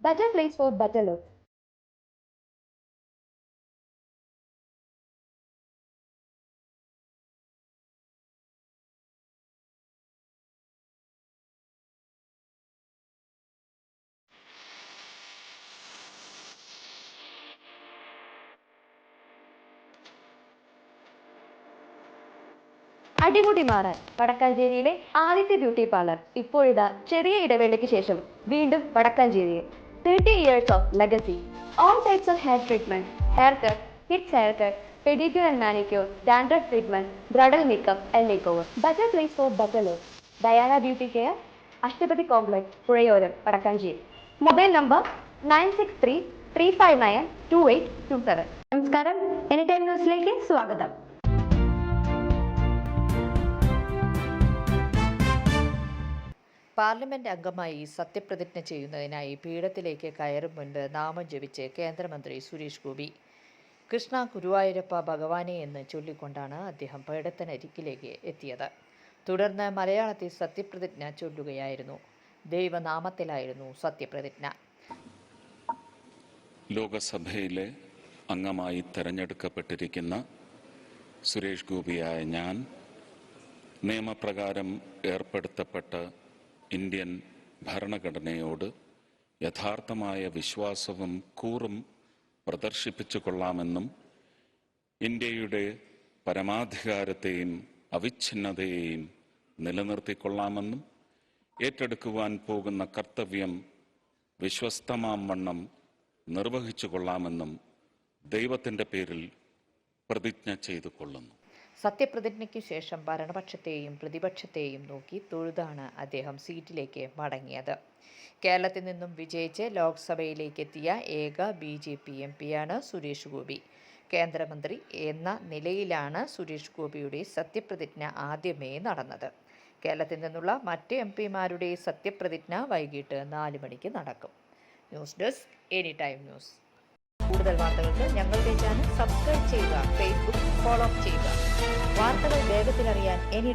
Better place for better look. അടിമുടി മാറാൻ വടക്കാഞ്ചേരിയിലെ ആദ്യത്തെ ബ്യൂട്ടി പാർലർ ഇപ്പോഴിതാ ചെറിയ ഇടവേളയ്ക്ക് ശേഷം വീണ്ടും വടക്കാഞ്ചേരിയിൽ 30 years of legacy. All types of hair treatment, haircut, kids haircut, pedicure and manicure, dandruff treatment, bridal makeup and makeover. Better place for better look. Diana Beauty Care, Ashtapathi complex, Puzhayoram, Vadakkanchery. Mobile number 9633592827. നമസ്കാരം, any time ന്യൂസിലേക്ക് സ്വാഗതം. Parliament അംഗമായി സത്യപ്രതിജ്ഞ ചെയ്യുന്നതിനായി പീഠത്തിലേക്ക് കയറും മുൻപ് നാമം ജപിച്ച് കേന്ദ്രമന്ത്രി സുരേഷ് ഗോപി. കൃഷ്ണ ഗുരുവായൂരപ്പ ഭഗവാനെ എന്ന് ചൊല്ലിക്കൊണ്ടാണ് അദ്ദേഹം പീഠത്തിനരികിലേക്ക് എത്തിയത്. തുടർന്ന് മലയാളത്തിൽ സത്യപ്രതിജ്ഞ ചൊല്ലുകയായിരുന്നു. ദൈവനാമത്തിലായിരുന്നു സത്യപ്രതിജ്ഞ. ലോകസഭയിലെ അംഗമായി തെരഞ്ഞെടുക്കപ്പെട്ടിരിക്കുന്ന സുരേഷ് ഗോപിയായ ഞാൻ നിയമപ്രകാരം ഏർപ്പെടുത്തപ്പെട്ട ഇന്ത്യൻ ഭരണഘടനയോട് യഥാർത്ഥമായ വിശ്വാസവും കൂറും പ്രദർശിപ്പിച്ചു കൊള്ളാമെന്നും ഇന്ത്യയുടെ പരമാധികാരത്തെയും അവിഛിന്നതയെയും നിലനിർത്തിക്കൊള്ളാമെന്നും ഏറ്റെടുക്കുവാൻ പോകുന്ന കർത്തവ്യം വിശ്വസ്തമാം വണ്ണം നിർവഹിച്ചു കൊള്ളാമെന്നും ദൈവത്തിൻ്റെ പേരിൽ പ്രതിജ്ഞ ചെയ്തു കൊള്ളുന്നു. സത്യപ്രതിജ്ഞയ്ക്ക് ശേഷം ഭരണപക്ഷത്തെയും പ്രതിപക്ഷത്തെയും നോക്കി തൊഴുതാണ് അദ്ദേഹം സീറ്റിലേക്ക് മടങ്ങിയത്. കേരളത്തിൽ നിന്നും വിജയിച്ച് ലോക്സഭയിലേക്ക് എത്തിയ ഏക BJP MP-യാണ് സുരേഷ് ഗോപി. കേന്ദ്രമന്ത്രി എന്ന നിലയിലാണ് സുരേഷ് ഗോപിയുടെ സത്യപ്രതിജ്ഞ ആദ്യമേ നടന്നത്. കേരളത്തിൽ നിന്നുള്ള മറ്റ് MP-മാരുടെ സത്യപ്രതിജ്ഞ വൈകിട്ട് 4 മണിക്ക് നടക്കും. News desk any time news. കൂടുതൽ വാർത്തകൾക്ക് ഞങ്ങളുടെ ചാനൽ സബ്സ്ക്രൈബ് ചെയ്യുക, ഫേസ്ബുക്ക് ഫോളോ ചെയ്യുക. വാർത്തകൾ വേഗത്തിലറിയാൻ എനി ടൈം